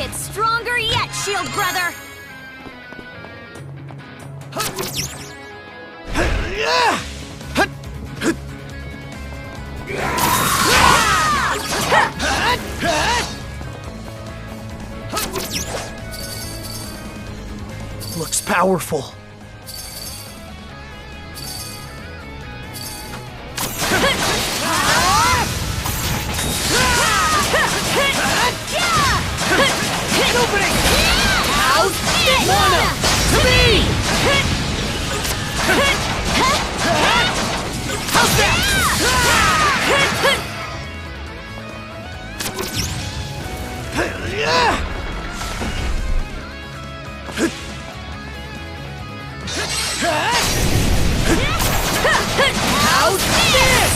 get stronger yet, Shield Brother! Looks powerful. Opening! Out! Mana! To me! How's that? How's this?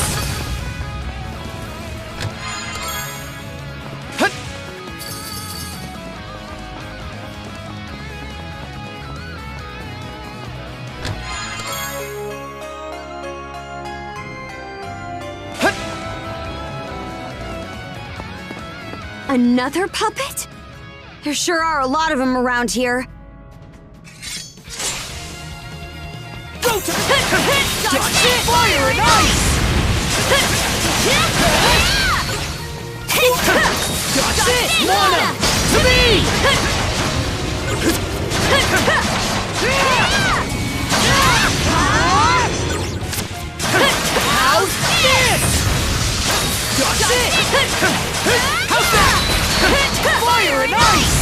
Another puppet? There sure are a lot of them around here. Go to Dodge it! Fire and ice! Dodge it! Mana! To me! How's this? Dodge it! How's that? Fire and ice!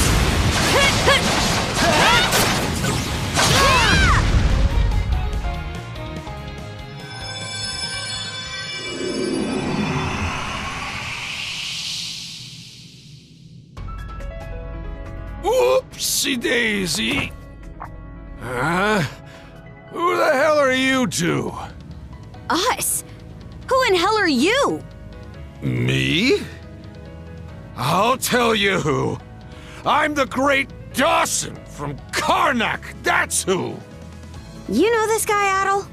Whoopsie daisy! Who the hell are you two? Us? Who in hell are you? Me? I'll tell you who. I'm the great Dawson from Karnak, that's who! You know this guy, Adol?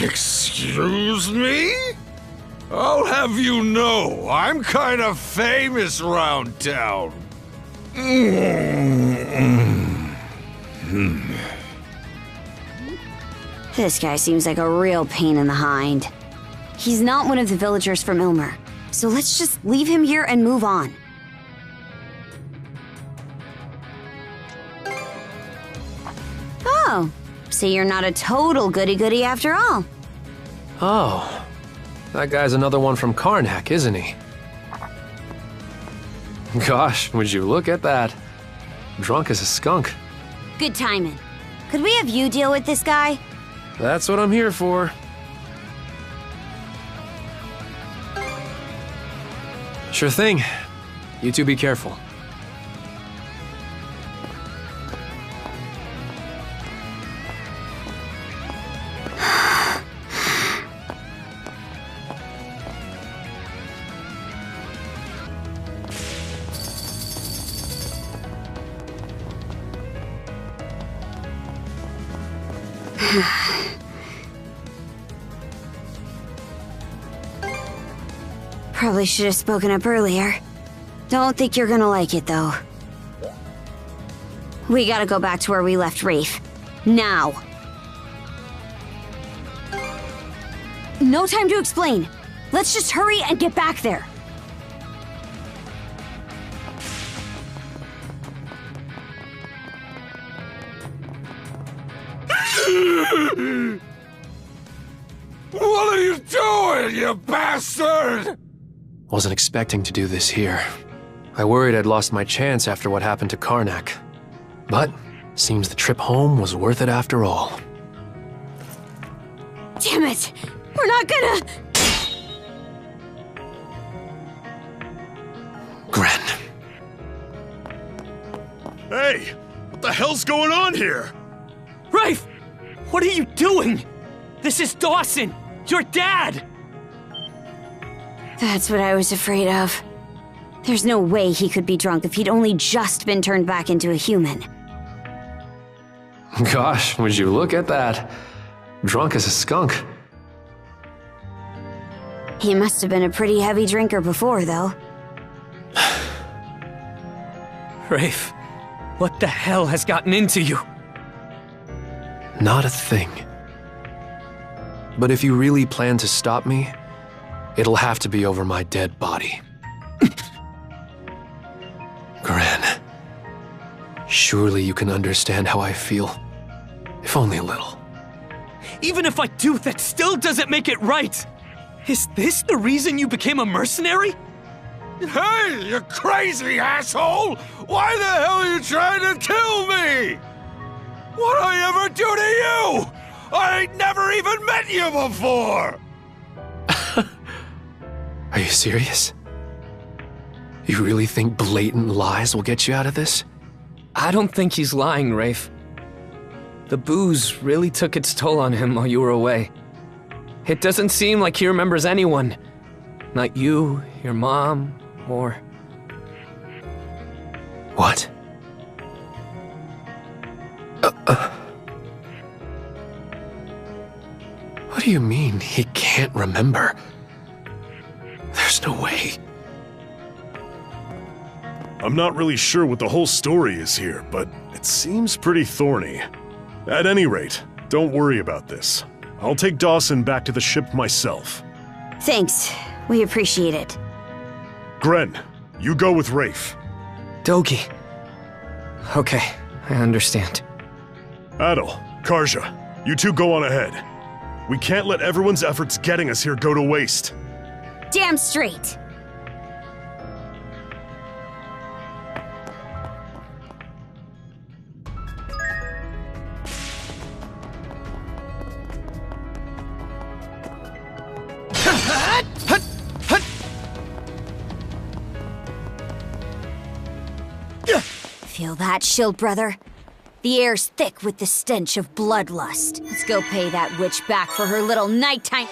Excuse me? I'll have you know, I'm kind of famous round town. This guy seems like a real pain in the hind. He's not one of the villagers from Ilmer, so let's just leave him here and move on. Oh, so you're not a total goody-goody after all. Oh, that guy's another one from Karnak, isn't he? Gosh, would you look at that. Drunk as a skunk. Good timing. Could we have you deal with this guy? That's what I'm here for. Sure thing. You two be careful. Probably should have spoken up earlier. Don't think you're gonna like it, though. We gotta go back to where we left Rafe. Now! No time to explain. Let's just hurry and get back there. What are you doing, you bastard? Wasn't expecting to do this here. I worried I'd lost my chance after what happened to Karnak. But, seems the trip home was worth it after all. Damn it! We're not gonna... Gren. Hey, what the hell's going on here? Rafe! What are you doing? This is Dawson! Your dad! That's what I was afraid of. There's no way he could be drunk if he'd only just been turned back into a human. Gosh, would you look at that. Drunk as a skunk. He must have been a pretty heavy drinker before, though. Rafe, what the hell has gotten into you? Not a thing. But if you really plan to stop me, it'll have to be over my dead body. Gran, surely you can understand how I feel, if only a little. Even if I do, that still doesn't make it right! Is this the reason you became a mercenary? Hey, you crazy asshole! Why the hell are you trying to kill me? What'd I ever do to you? I ain't never even met you before! Are you serious? You really think blatant lies will get you out of this? I don't think he's lying, Rafe. The booze really took its toll on him while you were away. It doesn't seem like he remembers anyone. Not you, your mom, or... What? What do you mean he can't remember? There's no way. I'm not really sure what the whole story is here, but it seems pretty thorny. At any rate, don't worry about this. I'll take Dawson back to the ship myself. Thanks. We appreciate it. Gren, you go with Rafe. Dogi. Okay, I understand. Adil, Karja, you two go on ahead. We can't let everyone's efforts getting us here go to waste. Damn straight. Feel that, Shield Brother? The air's thick with the stench of bloodlust. Let's go pay that witch back for her little nighttime...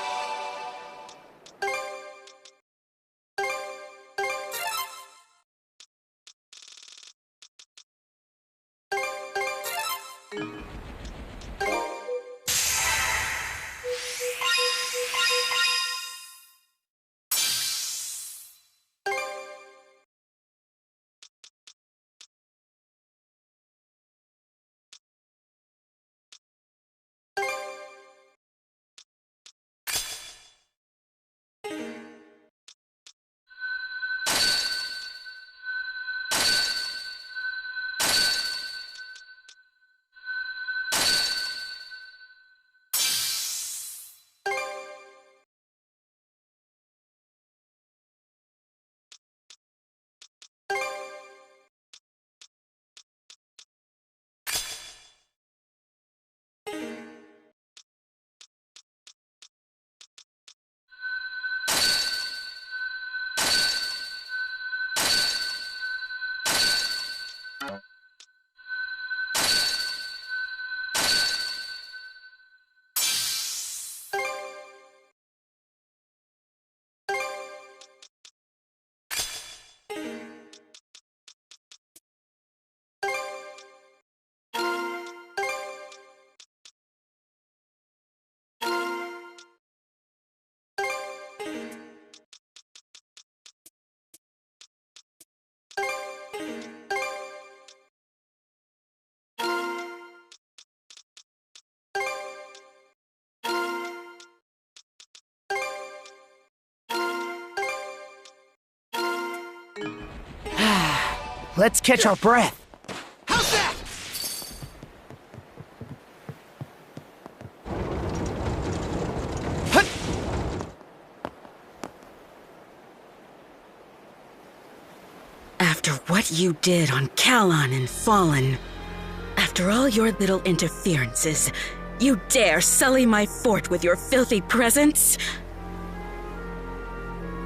Let's catch our breath. How's that? After what you did on Kalon and Fallen, after all your little interferences, you dare sully my fort with your filthy presence?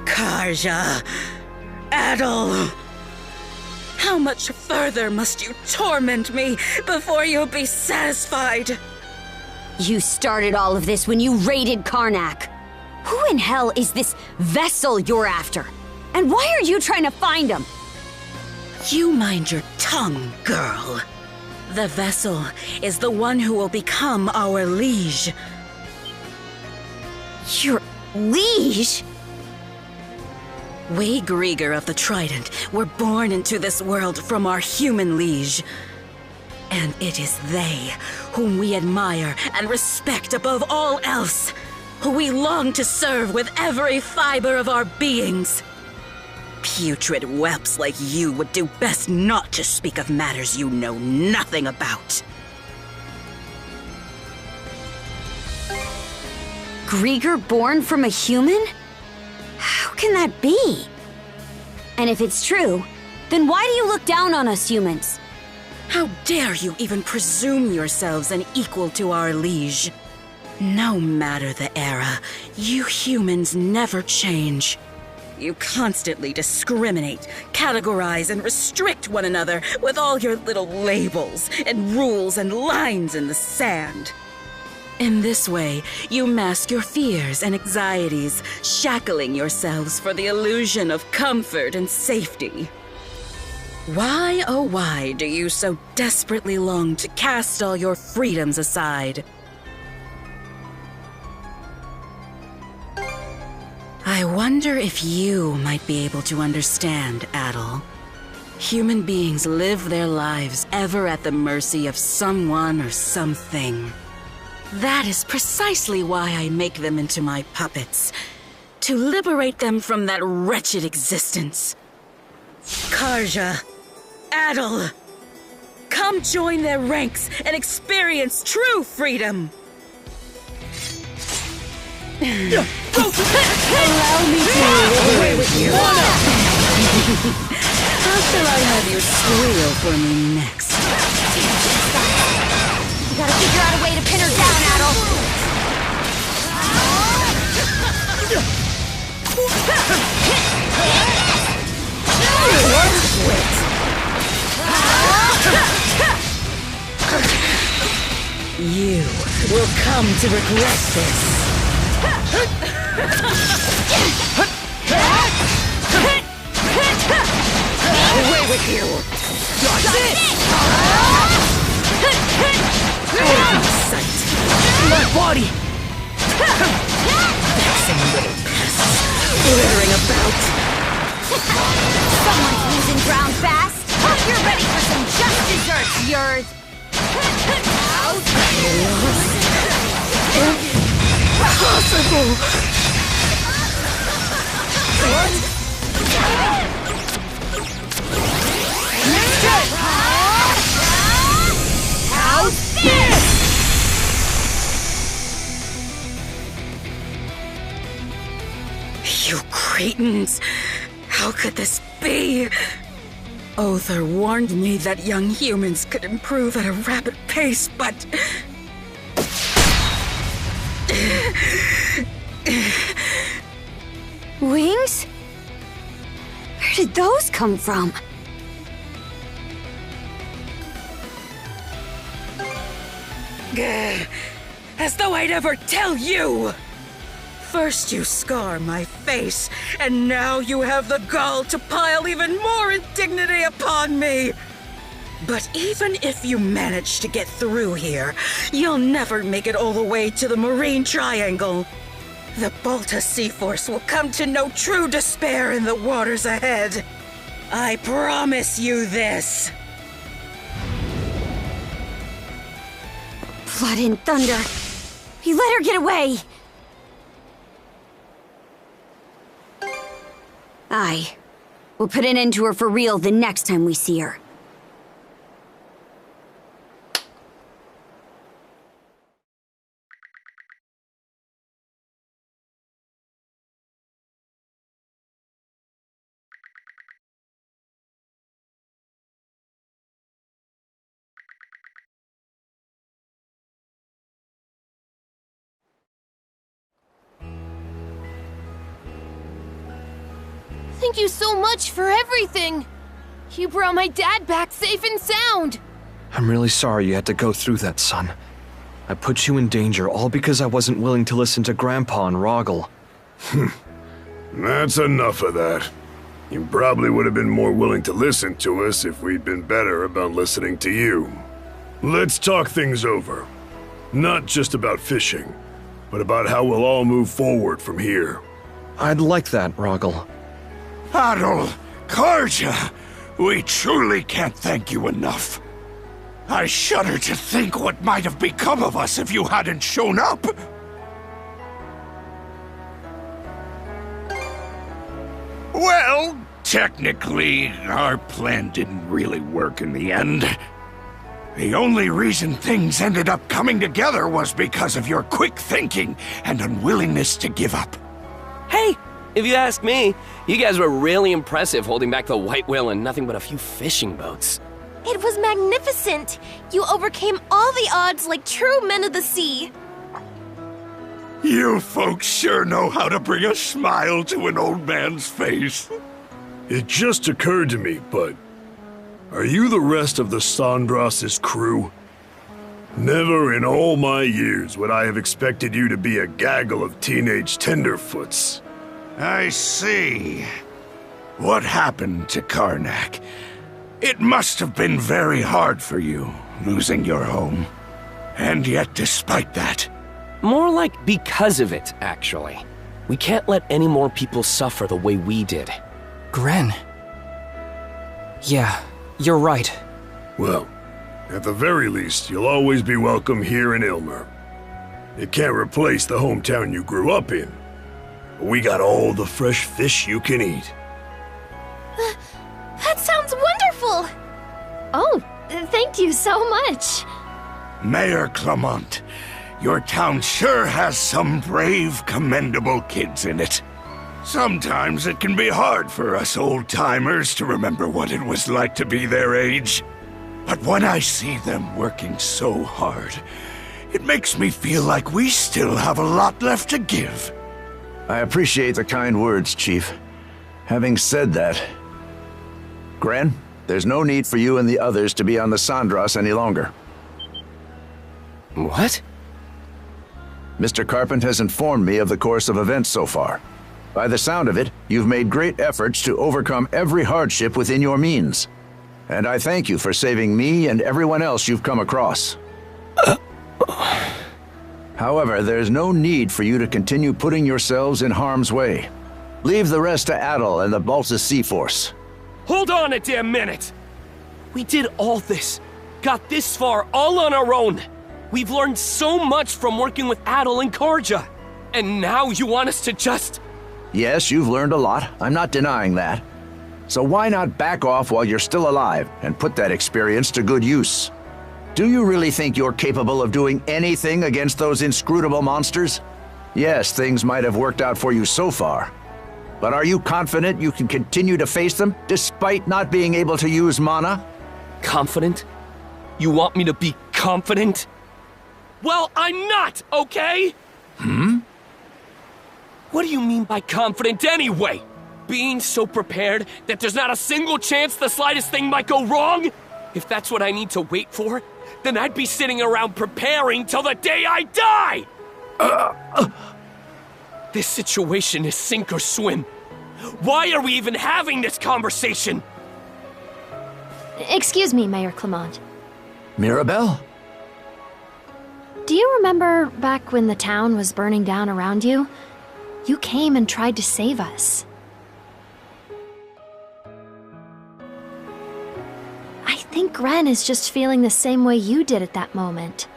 Karja, Adil, how much further must you torment me before you'll be satisfied? You started all of this when you raided Karnak. Who in hell is this vessel you're after? And why are you trying to find him? You mind your tongue, girl. The vessel is the one who will become our liege. Your liege? We Grieger of the Trident were born into this world from our human liege. And it is they whom we admire and respect above all else, who we long to serve with every fiber of our beings. Putrid whelps like you would do best not to speak of matters you know nothing about. Grieger born from a human? How can that be? And if it's true, then why do you look down on us humans? How dare you even presume yourselves an equal to our liege? No matter the era, you humans never change. You constantly discriminate, categorize, and restrict one another with all your little labels and rules and lines in the sand. In this way, you mask your fears and anxieties, shackling yourselves for the illusion of comfort and safety. Why, oh why, do you so desperately long to cast all your freedoms aside? I wonder if you might be able to understand, Adel. Human beings live their lives ever at the mercy of someone or something. That is precisely why I make them into my puppets, to liberate them from that wretched existence. Karja, Adel, come join their ranks and experience true freedom. Allow me to Away with you. How shall I have you squeal for me next? You gotta figure out a way to pin her down, Adel. You will come to regret this. Away with you! That's it! Sight! My body! Vexing little pests, littering about. Someone's losing ground fast. Hope you're ready for some just desserts, yours. Impossible! What? How's this? You cretins! How could this be? Othar warned me that young humans could improve at a rapid pace, but... Wings? Where did those come from? Gah, as though I'd ever tell you! First you scar my face, and now you have the gall to pile even more indignity upon me! But even if you manage to get through here, you'll never make it all the way to the Marine Triangle. The Balta Sea Force will come to know true despair in the waters ahead. I promise you this. Blood and thunder. He let her get away. Aye. We'll put an end to her for real the next time we see her. Thank you so much for everything! You brought my dad back safe and sound! I'm really sorry you had to go through that, son. I put you in danger all because I wasn't willing to listen to Grandpa and Rogel. That's enough of that. You probably would have been more willing to listen to us if we'd been better about listening to you. Let's talk things over. Not just about fishing, but about how we'll all move forward from here. I'd like that, Rogel. Adol, Karja, we truly can't thank you enough. I shudder to think what might have become of us if you hadn't shown up. Well, technically, our plan didn't really work in the end. The only reason things ended up coming together was because of your quick thinking and unwillingness to give up. Hey, if you ask me, you guys were really impressive holding back the white whale and nothing but a few fishing boats. It was magnificent! You overcame all the odds like true men of the sea. You folks sure know how to bring a smile to an old man's face. It just occurred to me, but are you the rest of the Sandras's crew? Never in all my years would I have expected you to be a gaggle of teenage tenderfoots. I see. What happened to Karnak? It must have been very hard for you, losing your home. And yet, despite that... More like because of it, actually. We can't let any more people suffer the way we did. Gren. Yeah, you're right. Well, at the very least, you'll always be welcome here in Ilmer. It can't replace the hometown you grew up in. But we got all the fresh fish you can eat. That sounds wonderful! Oh, thank you so much. Mayor Clement, your town sure has some brave, commendable kids in it. Sometimes it can be hard for us old-timers to remember what it was like to be their age. But when I see them working so hard, it makes me feel like we still have a lot left to give. I appreciate the kind words, Chief. Having said that, Gren, there's no need for you and the others to be on the Sandras any longer. What? Mr. Carpent has informed me of the course of events so far. By the sound of it, you've made great efforts to overcome every hardship within your means. And I thank you for saving me and everyone else you've come across. However, there's no need for you to continue putting yourselves in harm's way. Leave the rest to Adol and the Baltus Sea Force. Hold on a damn minute! We did all this, got this far all on our own. We've learned so much from working with Adol and Karja. And now you want us to just... Yes, you've learned a lot. I'm not denying that. So why not back off while you're still alive and put that experience to good use? Do you really think you're capable of doing anything against those inscrutable monsters? Yes, things might have worked out for you so far. But are you confident you can continue to face them despite not being able to use mana? Confident? You want me to be confident? Well, I'm not, okay? What do you mean by confident anyway? Being so prepared that there's not a single chance the slightest thing might go wrong? If that's what I need to wait for, then I'd be sitting around preparing till the day I die! This situation is sink or swim. Why are we even having this conversation? Excuse me, Mayor Clement. Mirabelle? Do you remember back when the town was burning down around you? You came and tried to save us. I think Gren is just feeling the same way you did at that moment.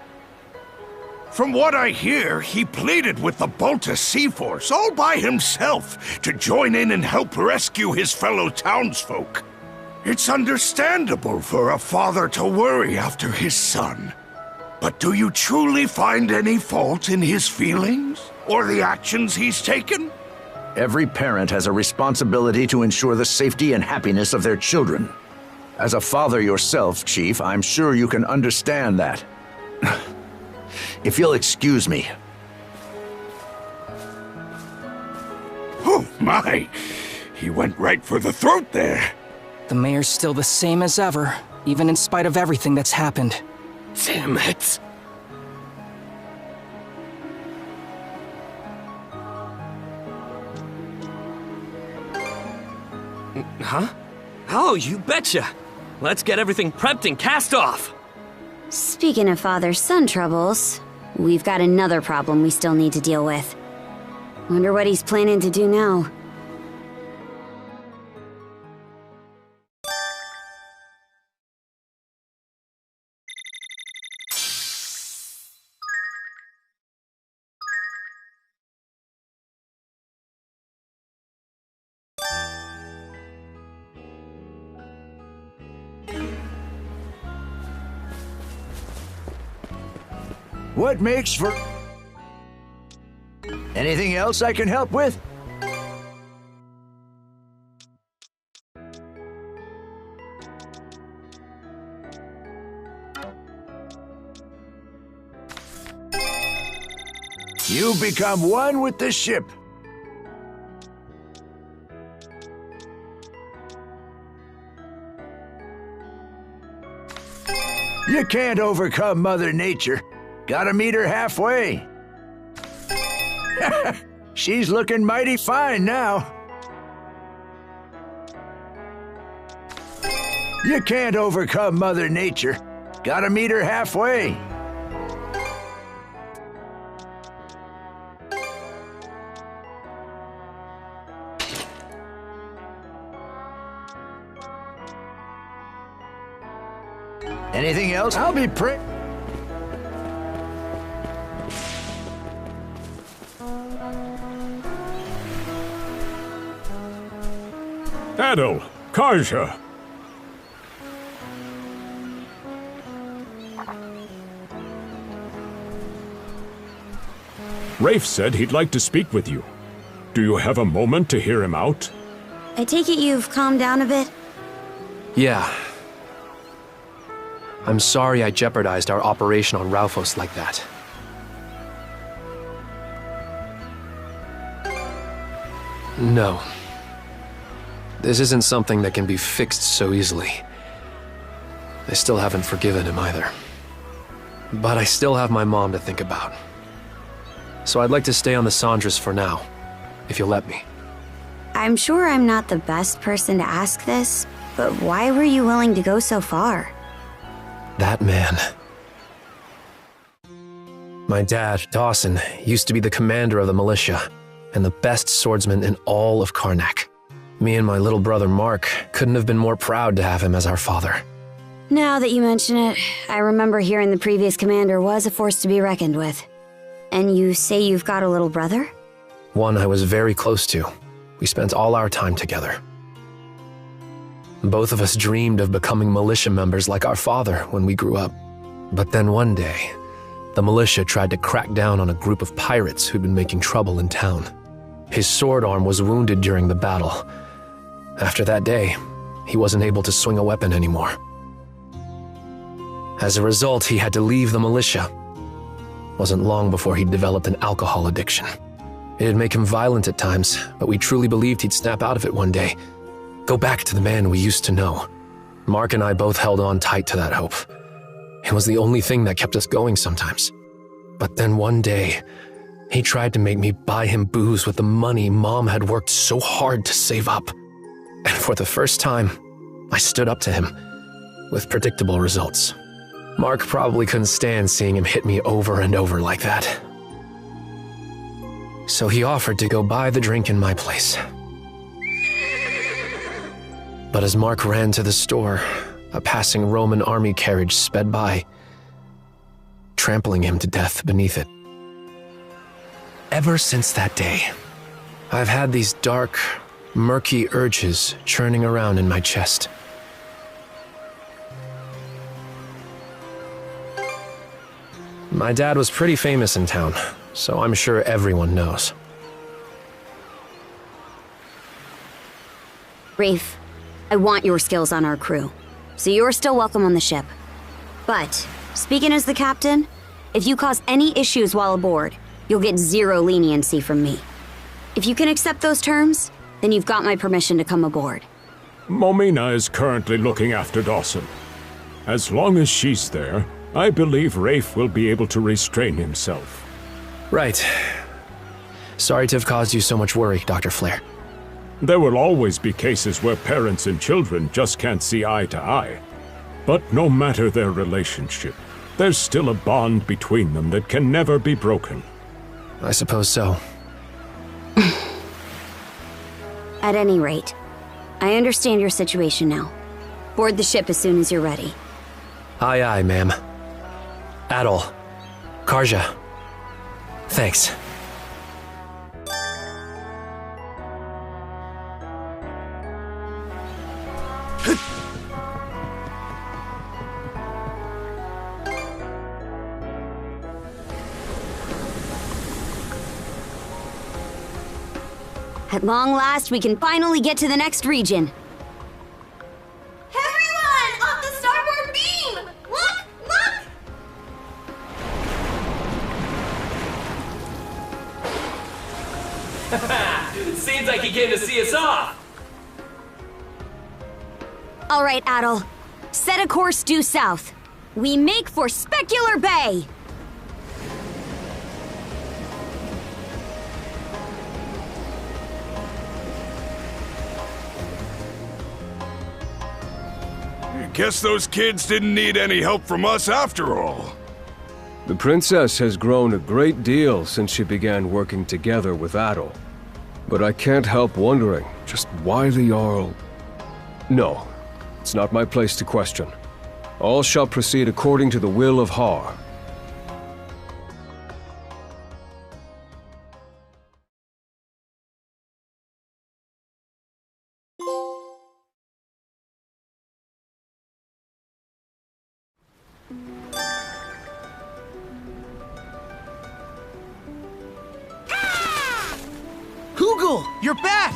From what I hear, he pleaded with the Baltus Sea Force all by himself to join in and help rescue his fellow townsfolk. It's understandable for a father to worry after his son. But do you truly find any fault in his feelings? Or the actions he's taken? Every parent has a responsibility to ensure the safety and happiness of their children. As a father yourself, Chief, I'm sure you can understand that. If you'll excuse me. Oh my! He went right for the throat there. The mayor's still the same as ever, even in spite of everything that's happened. Damn it! Huh? Oh, you betcha! Let's get everything prepped and cast off! Speaking of father-son troubles, we've got another problem we still need to deal with. Wonder what he's planning to do now. What makes for... Anything else I can help with? You become one with the ship. You can't overcome Mother Nature. Gotta meet her halfway. She's looking mighty fine now. You can't overcome Mother Nature. Gotta meet her halfway. Anything else? I'll be Adol, Karja. Rafe said he'd like to speak with you. Do you have a moment to hear him out? I take it you've calmed down a bit? Yeah. I'm sorry I jeopardized our operation on Rauphos like that. No. This isn't something that can be fixed so easily. I still haven't forgiven him either. But I still have my mom to think about. So I'd like to stay on the Sandras for now, if you'll let me. I'm sure I'm not the best person to ask this, but why were you willing to go so far? That man. My dad, Dawson, used to be the commander of the militia, and the best swordsman in all of Karnak. Me and my little brother Mark couldn't have been more proud to have him as our father. Now that you mention it, I remember hearing the previous commander was a force to be reckoned with. And you say you've got a little brother? One I was very close to. We spent all our time together. Both of us dreamed of becoming militia members like our father when we grew up. But then one day, the militia tried to crack down on a group of pirates who'd been making trouble in town. His sword arm was wounded during the battle. After that day, he wasn't able to swing a weapon anymore. As a result, he had to leave the militia. Wasn't long before he developed an alcohol addiction. It'd make him violent at times, but we truly believed he'd snap out of it one day. Go back to the man we used to know. Mark and I both held on tight to that hope. It was the only thing that kept us going sometimes. But then one day, he tried to make me buy him booze with the money Mom had worked so hard to save up. And for the first time, I stood up to him, with predictable results. Mark probably couldn't stand seeing him hit me over and over like that. So he offered to go buy the drink in my place. But as Mark ran to the store, a passing Roman army carriage sped by, trampling him to death beneath it. Ever since that day, I've had these dark, murky urges churning around in my chest. My dad was pretty famous in town, so I'm sure everyone knows. Rafe, I want your skills on our crew, so you're still welcome on the ship. But, speaking as the captain, if you cause any issues while aboard, you'll get zero leniency from me. If you can accept those terms, then you've got my permission to come aboard. Momina is currently looking after Dawson. As long as she's there, I believe Rafe will be able to restrain himself. Right. Sorry to have caused you so much worry, Dr. Flare. There will always be cases where parents and children just can't see eye to eye. But no matter their relationship, there's still a bond between them that can never be broken. I suppose so. At any rate, I understand your situation now. Board the ship as soon as you're ready. Aye, aye, ma'am. Adol. Karja. Thanks. At long last, we can finally get to the next region. Everyone! Off the starboard beam! Look! Look! Seems like he came to see us off. All right, Adol. Set a course due south. We make for Specular Bay! Guess those kids didn't need any help from us after all. The princess has grown a great deal since she began working together with Adol. But I can't help wondering just why the Jarl... No, it's not my place to question. All shall proceed according to the will of Har. Hugel, you're back!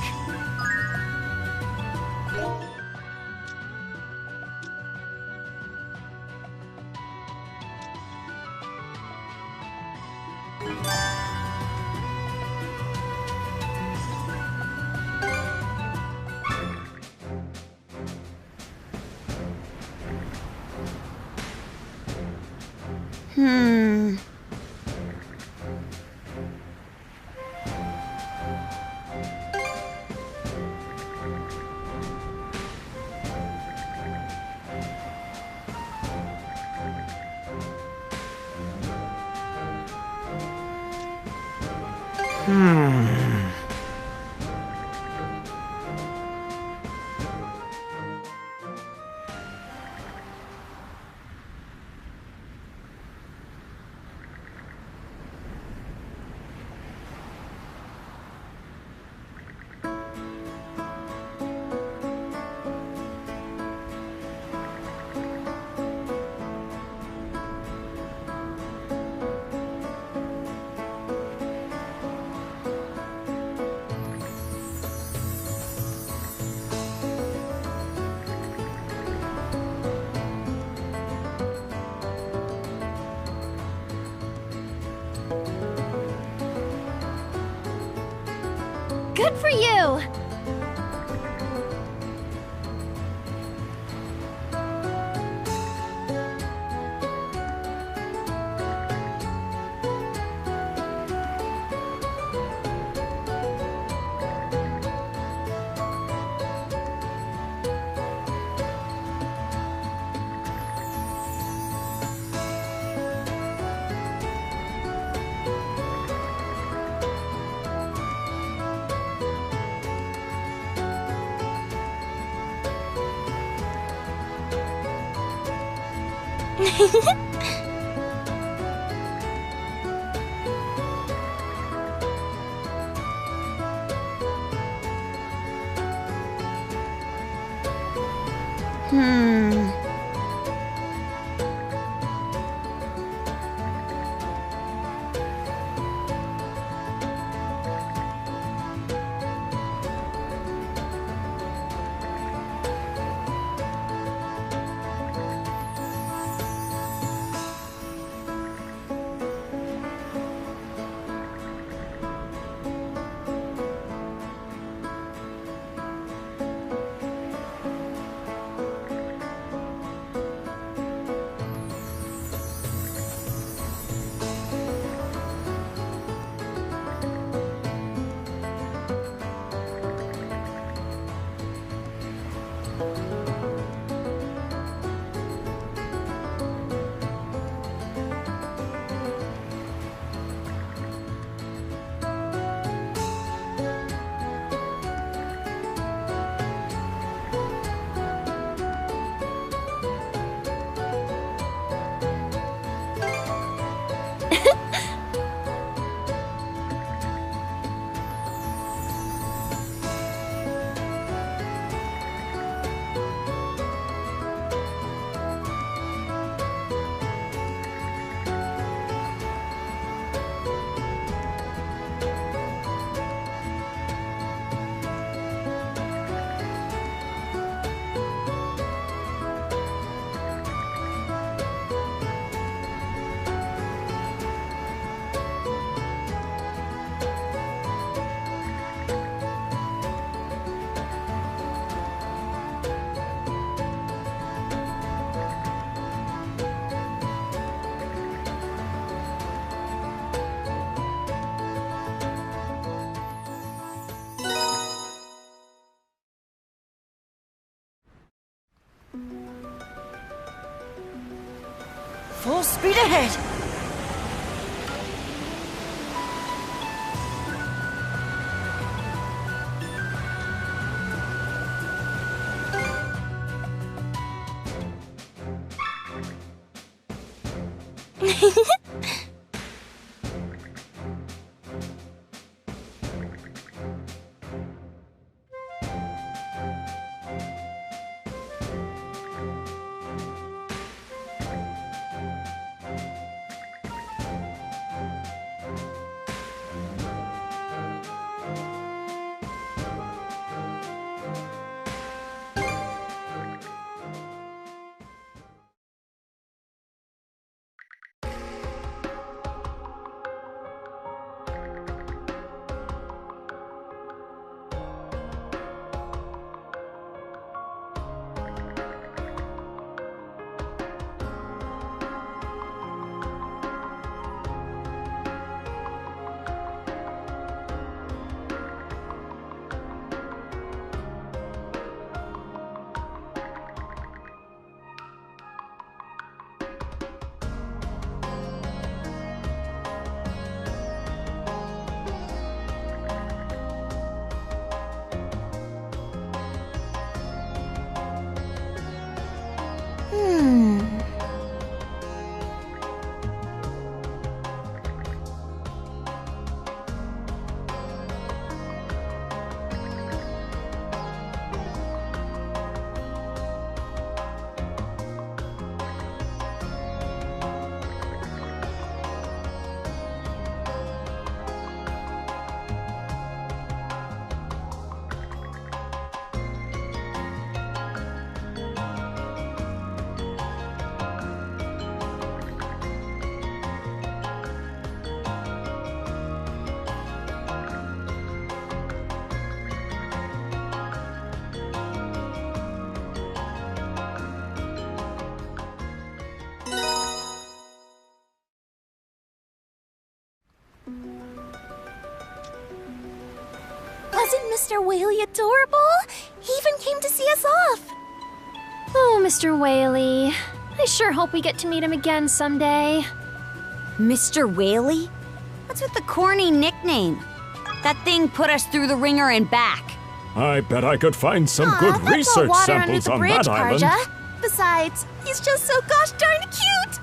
Good for you! Full speed ahead! Wasn't Mr. Whaley adorable? He even came to see us off. Oh, Mr. Whaley. I sure hope we get to meet him again someday. Mr. Whaley? What's with the corny nickname? That thing put us through the ringer and back. I bet I could find some good research samples on that island. Besides, he's just so gosh darn cute!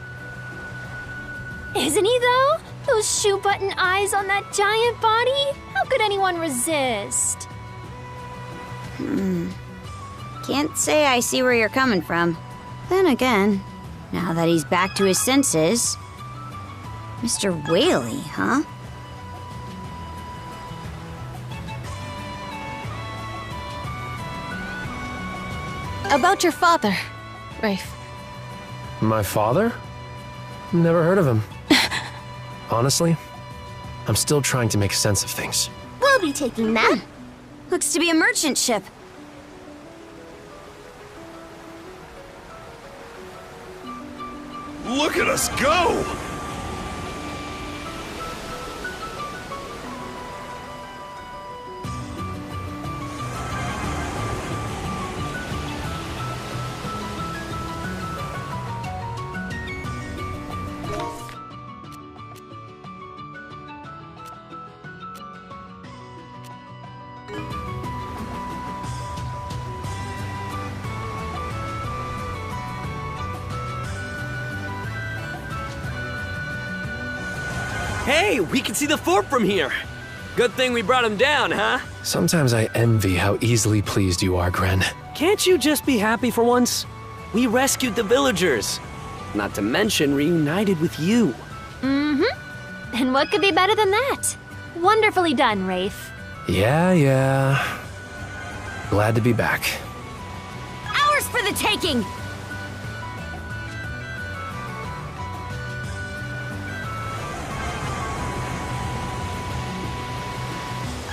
Isn't he, though? Those shoe-button eyes on that giant body? How could anyone resist? Can't say I see where you're coming from. Then again, now that he's back to his senses... Mr. Whaley, huh? About your father, Rafe. My father? Never heard of him. Honestly, I'm still trying to make sense of things. We'll be taking that. Looks to be a merchant ship. Look at us go! Hey, we can see the fort from here. Good thing we brought him down, huh? Sometimes I envy how easily pleased you are, Gren. Can't you just be happy for once? We rescued the villagers. Not to mention reunited with you. Mm-hmm. And what could be better than that? Wonderfully done, Rafe. Yeah. Glad to be back. Ours for the taking!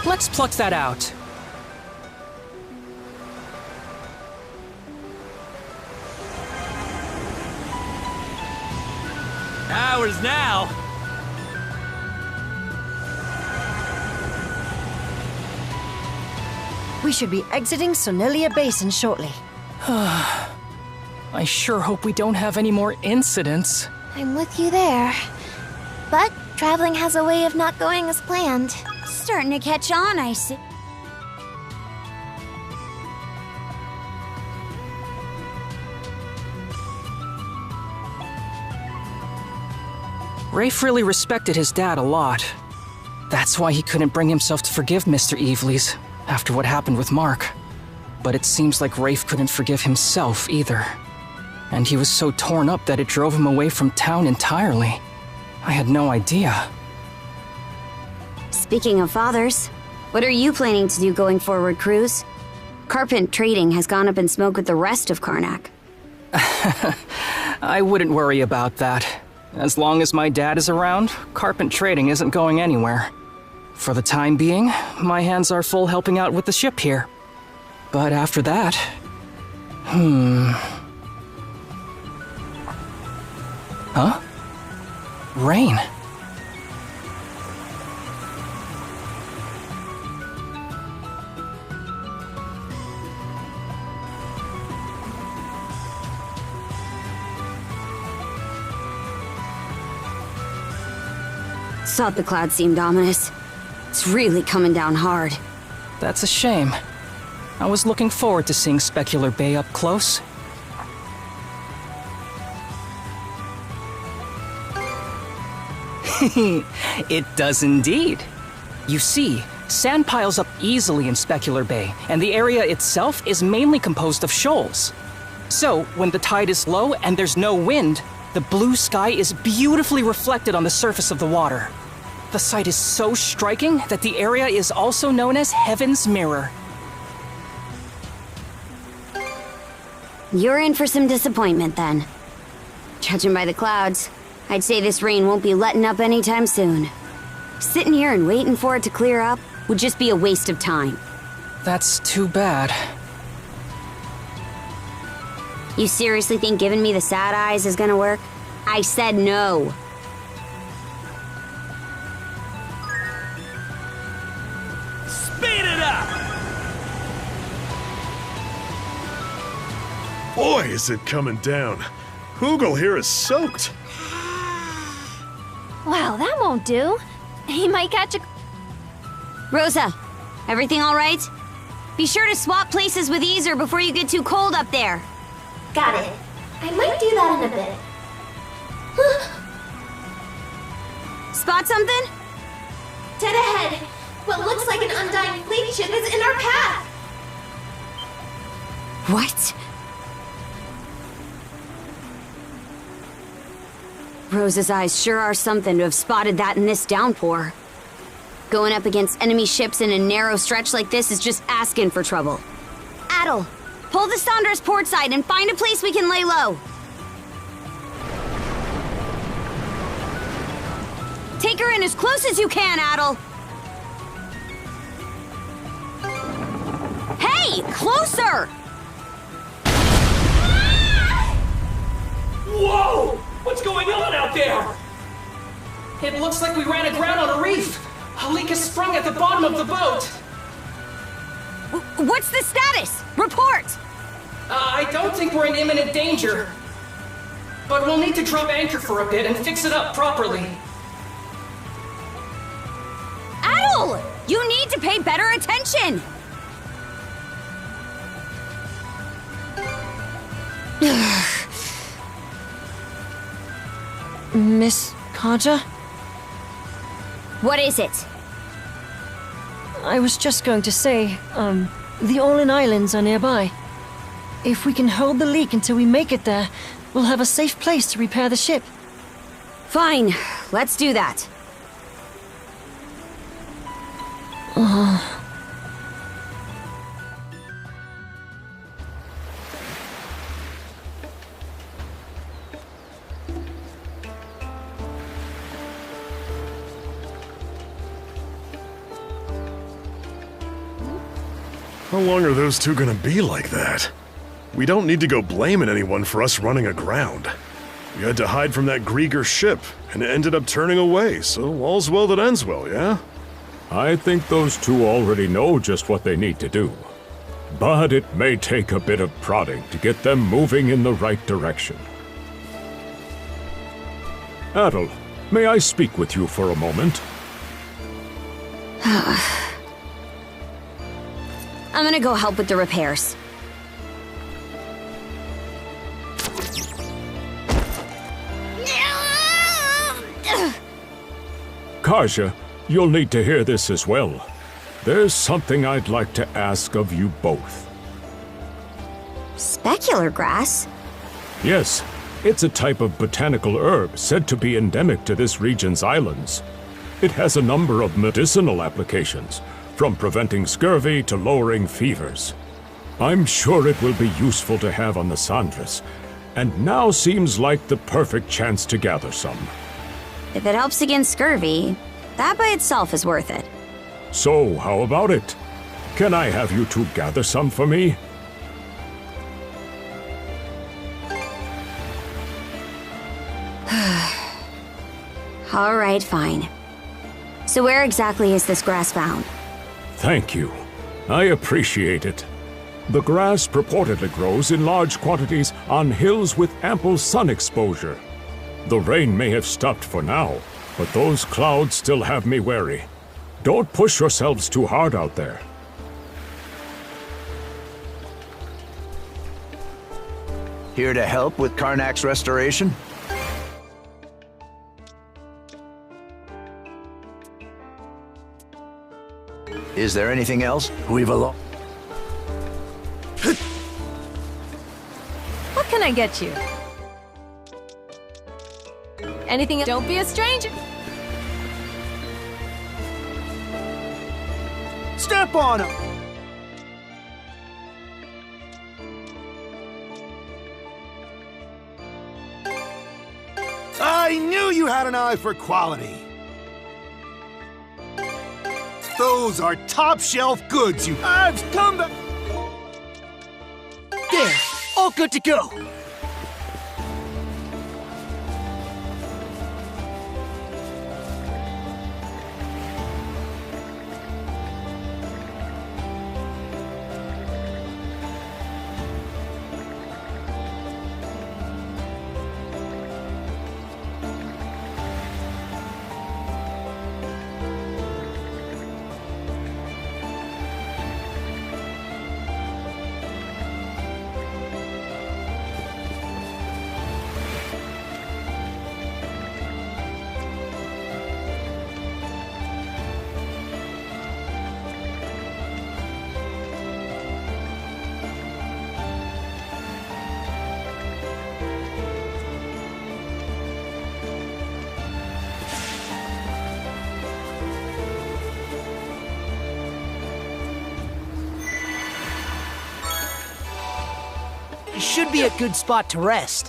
Let's pluck that out. Ours now. We should be exiting Sonilia Basin shortly. I sure hope we don't have any more incidents. I'm with you there. But traveling has a way of not going as planned. Starting to catch on, I see. Rafe really respected his dad a lot. That's why he couldn't bring himself to forgive Mr. Evelees after what happened with Mark. But it seems like Rafe couldn't forgive himself either. And he was so torn up that it drove him away from town entirely. I had no idea. Speaking of fathers, what are you planning to do going forward, Cruz? Carpent trading has gone up in smoke with the rest of Karnak. I wouldn't worry about that. As long as my dad is around, Carpent trading isn't going anywhere. For the time being, my hands are full helping out with the ship here. But after that... Huh? Rain. Thought the clouds seemed ominous. It's really coming down hard. That's a shame. I was looking forward to seeing Specular Bay up close. It does indeed. You see, sand piles up easily in Specular Bay, and the area itself is mainly composed of shoals. So, when the tide is low and there's no wind, the blue sky is beautifully reflected on the surface of the water. The sight is so striking that the area is also known as Heaven's Mirror. You're in for some disappointment then. Judging by the clouds, I'd say this rain won't be letting up anytime soon. Sitting here and waiting for it to clear up would just be a waste of time. That's too bad. You seriously think giving me the sad eyes is gonna work? I said no. Speed it up! Boy, is it coming down. Hoogle here is soaked. Wow, that won't do. He might catch a... Rosa, everything all right? Be sure to swap places with Easer before you get too cold up there. Got it. I might do that in a bit. Spot something? Dead ahead. What looks like an undying fleet ship is in our path. What? Rosa's eyes sure are something to have spotted that in this downpour. Going up against enemy ships in a narrow stretch like this is just asking for trouble. Adel, pull the Sandra's port side and find a place we can lay low. Take her in as close as you can, Adel. Hey, closer! Whoa! What's going on out there? It looks like we ran aground on a reef. A leak has sprung at the bottom of the boat. What's the status? Report! I don't think we're in imminent danger. But we'll need to drop anchor for a bit and fix it up properly. Adel! You need to pay better attention! Miss Carter? What is it? I was just going to say, the Orlin Islands are nearby. If we can hold the leak until we make it there, we'll have a safe place to repair the ship. Fine, let's do that. How long are those two gonna be like that? We don't need to go blaming anyone for us running aground. We had to hide from that Grieger ship, and it ended up turning away, so all's well that ends well, yeah? I think those two already know just what they need to do. But it may take a bit of prodding to get them moving in the right direction. Adol, may I speak with you for a moment? I'm gonna go help with the repairs. Kaja, you'll need to hear this as well. There's something I'd like to ask of you both. Specular grass? Yes, it's a type of botanical herb said to be endemic to this region's islands. It has a number of medicinal applications, from preventing scurvy to lowering fevers. I'm sure it will be useful to have on the Sandras, and now seems like the perfect chance to gather some. If it helps against scurvy, that by itself is worth it. So, how about it? Can I have you two gather some for me? All right, fine. So where exactly is this grass found? Thank you. I appreciate it. The grass purportedly grows in large quantities on hills with ample sun exposure. The rain may have stopped for now, but those clouds still have me wary. Don't push yourselves too hard out there. Here to help with Karnak's restoration? Is there anything else? We've a lot. What can I get you? Anything? Don't be a stranger. Step on him! I knew you had an eye for quality. Those are top-shelf goods, you... I've come to... There! All good to go! Should be a good spot to rest.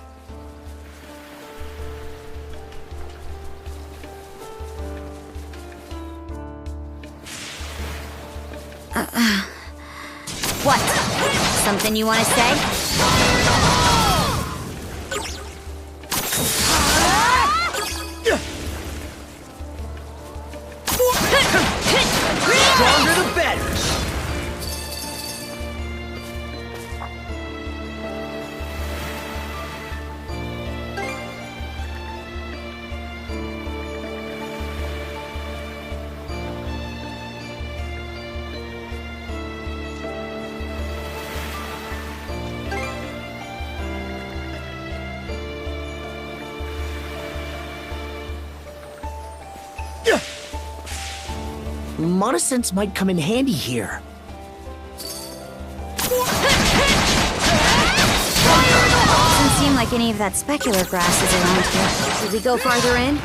What? Something you want to say? Stronger the better. Monosense might come in handy here. Doesn't seem like any of that specular grass is around here. Should we go farther in?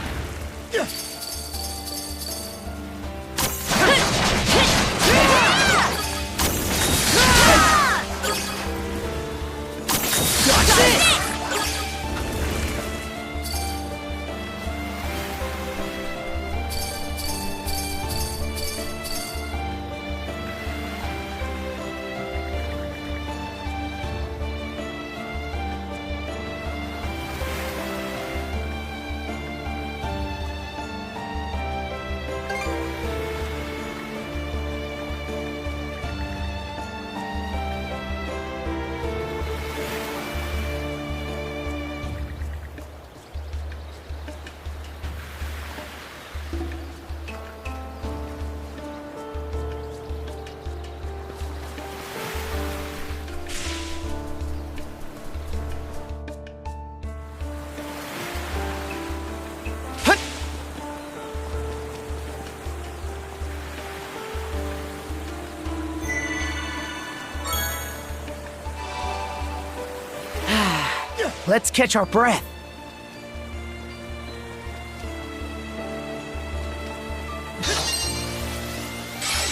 Let's catch our breath.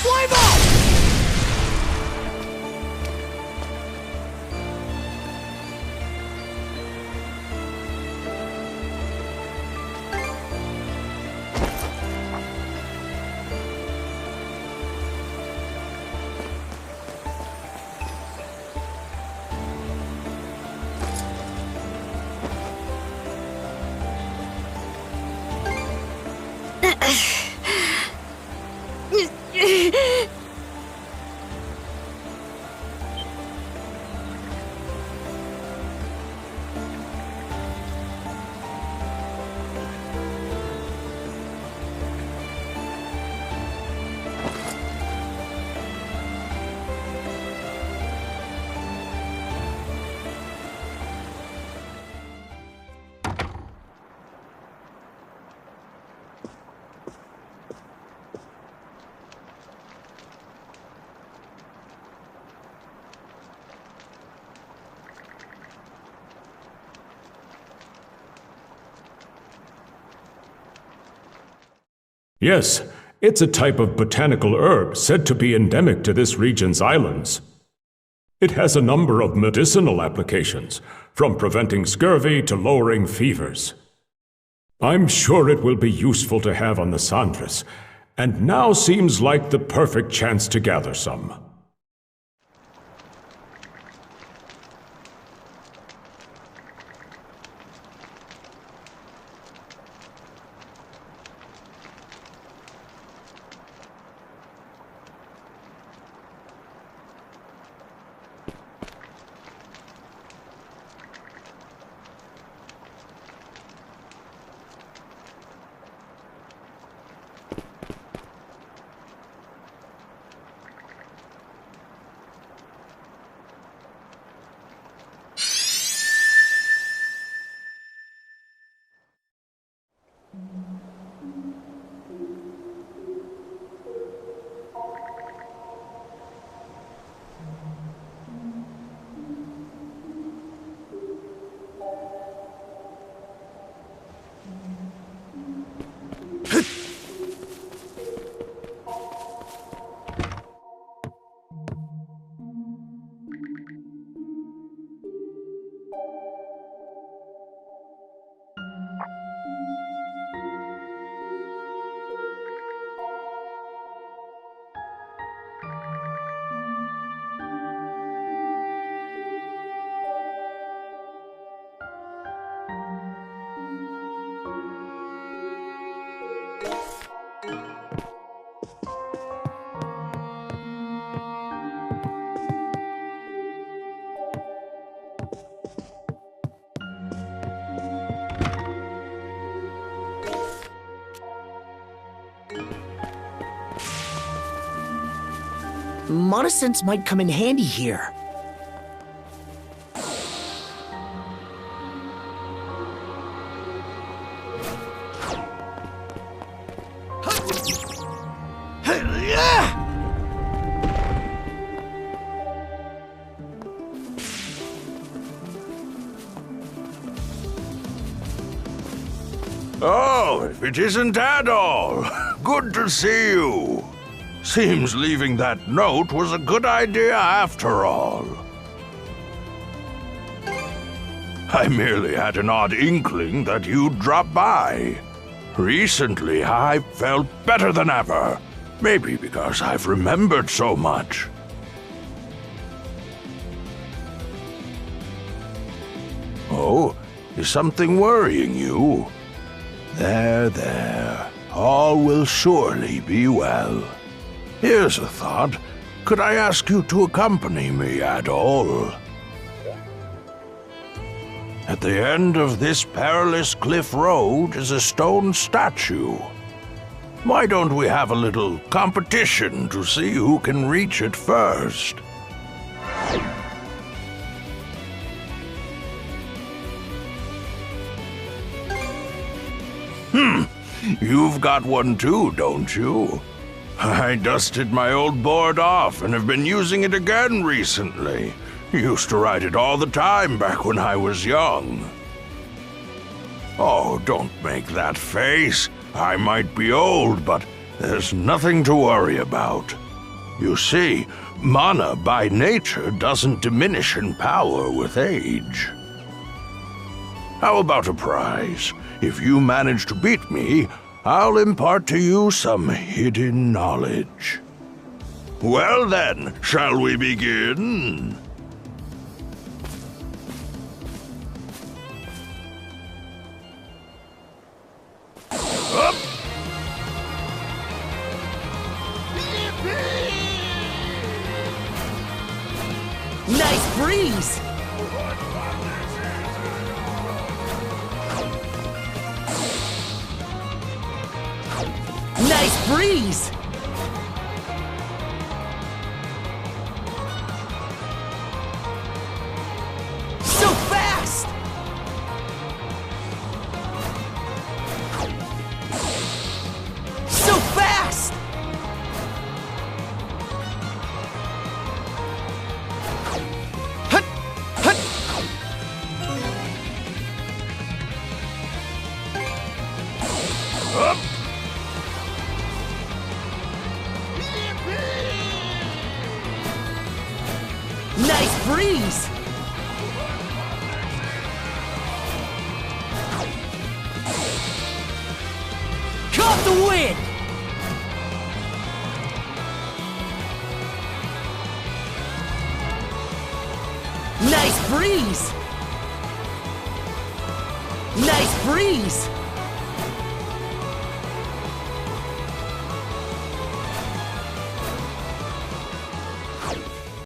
Climb up! Yes, it's a type of botanical herb said to be endemic to this region's islands. It has a number of medicinal applications, from preventing scurvy to lowering fevers. I'm sure it will be useful to have on the Sandras, and now seems like the perfect chance to gather some. Monosynths might come in handy here. Oh, if it isn't Adol! Good to see you. Seems leaving that note was a good idea after all. I merely had an odd inkling that you'd drop by. Recently, I felt better than ever. Maybe because I've remembered so much. Oh, is something worrying you? There. All will surely be well. Here's a thought. Could I ask you to accompany me at all? At the end of this perilous cliff road is a stone statue. Why don't we have a little competition to see who can reach it first? You've got one too, don't you? I dusted my old board off and have been using it again recently. Used to ride it all the time back when I was young. Oh, don't make that face. I might be old, but there's nothing to worry about. You see, mana by nature doesn't diminish in power with age. How about a prize? If you manage to beat me, I'll impart to you some hidden knowledge. Well then, shall we begin? Up! Nice breeze! Nice breeze! So fast! So fast! Hut! Hut! Up! Nice breeze! Caught the wind! Nice breeze! Nice breeze!